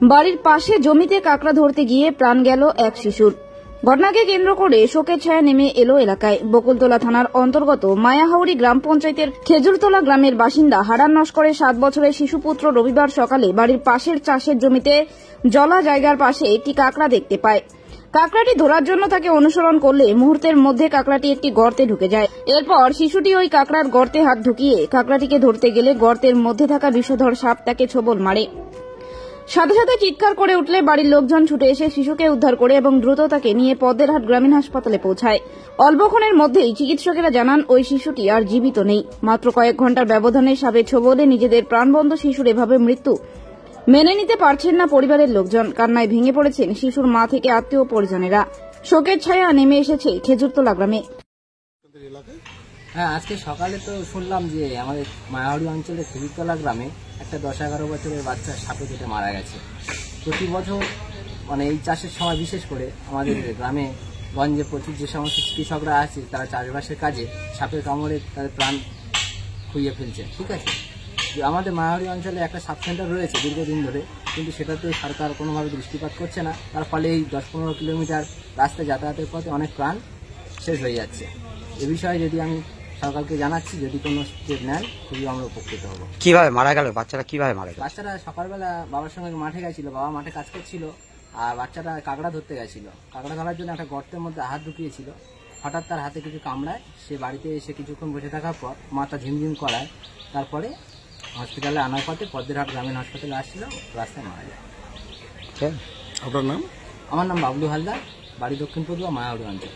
বাড়ির পাশে জমিতে কাঁকড়া ধরতে গিয়ে প্রাণ গেল এক শিশুর। ঘটনাকে কেন্দ্র করে শোকের ছায়া নেমে এলো এলাকায়। বকুলতলা থানার অন্তর্গত মায়াহাওড়ি গ্রাম পঞ্চায়েতের খেজুরতলা গ্রামের বাসিন্দা হারান নস্করের 7 বছরের শিশুপুত্র রবিবার সকালে বাড়ির পাশের চাষের জমিতে জলা জায়গার পাশে একটি কাঁকড়া দেখতে পায়। কাঁকড়াটি ধরার জন্য তাকে অনুসরণ করলে মুহূর্তের মধ্যে কাঁকড়াটি একটি গর্তে ঢুকে যায়। এরপর শিশুটি ওই কাঁকড়ার গর্তে হাত ঢুকিয়ে কাঁকড়াটিকে ধরতে গেলে গর্তের মধ্যে থাকা বিষধর সাপ তাকে ছোবল মারে। সাথে সাথে চিৎকার করে উঠলে বাড়ির লোকজন ছুটে এসে শিশুকে উদ্ধার করে এবং দ্রুত তাকে নিয়ে পদ্মেরহাট গ্রামীণ হাসপাতালে পৌঁছায়। অল্পক্ষণের মধ্যেই চিকিৎসকেরা জানান ওই শিশুটি আর জীবিত নেই। মাত্র কয়েক ঘন্টার ব্যবধানে সাপে ছোবলে নিজেদের প্রাণবন্ত শিশুর এভাবে মৃত্যু মেনে নিতে পারছেন না পরিবারের লোকজন। কান্নায় ভেঙে পড়েছেন শিশুর মা থেকে আত্মীয় পরিজনেরা। শোকের ছায়া নেমে এসেছে খেজুরতলা গ্রামে। হ্যাঁ, আজকে সকালে তো শুনলাম যে আমাদের মায়াহাওড়ি অঞ্চলের খেজুরতলা গ্রামে একটা 10-11 বছরের বাচ্চা সাপে কেটে মারা গেছে। প্রতি বছর মানে এই চাষের সময় বিশেষ করে আমাদের গ্রামে গঞ্জে প্রচুর যে সমস্ত কৃষকরা আছে তারা চাষবাসের কাজে সাপের কামড়ে তাদের প্রাণ খুইয়ে ফেলছে। ঠিক আছে, আমাদের মায়াহাওড়ি অঞ্চলে একটা সাব সেন্টার রয়েছে দীর্ঘদিন ধরে, কিন্তু সেটাতে সরকার কোনোভাবে দৃষ্টিপাত করছে না। তার ফলে এই 10-15 কিলোমিটার রাস্তায় যাতায়াতের পথে অনেক প্রাণ শেষ হয়ে যাচ্ছে। এ বিষয়ে যদি আমি সরকারকে জানাচ্ছি, যদি কোনো স্টেপ নেন খুবই আমরা উপকৃত হবো। কিভাবে মারা গেল বাচ্চারা? কিভাবে মারা গেল? বাচ্চারা সকালবেলা বাবার সঙ্গে মাঠে গেছিল, বাবা মাঠে কাজ করছিল, আর বাচ্চাটা কাঁকড়া ধরতে গেছিল। কাঁকড়া ধরার জন্য একটা গর্তের মধ্যে হাত ঢুকিয়েছিল। হঠাৎ তার হাতে কিছু কামড়ায়, সে বাড়িতে এসে কিছুক্ষণ বসে থাকার পর মাথা ঝিমঝিম করায়। তারপরে হসপিটালে আনার পথে পদ্মেরহাট গ্রামীণ হাসপাতালে আসছিল, রাস্তায় মারা যায়। আপনার নাম? আমার নাম বাবলু হালদার, বাড়ি দক্ষিণ পদুয়া, মায়াহাওড়ি অঞ্চল।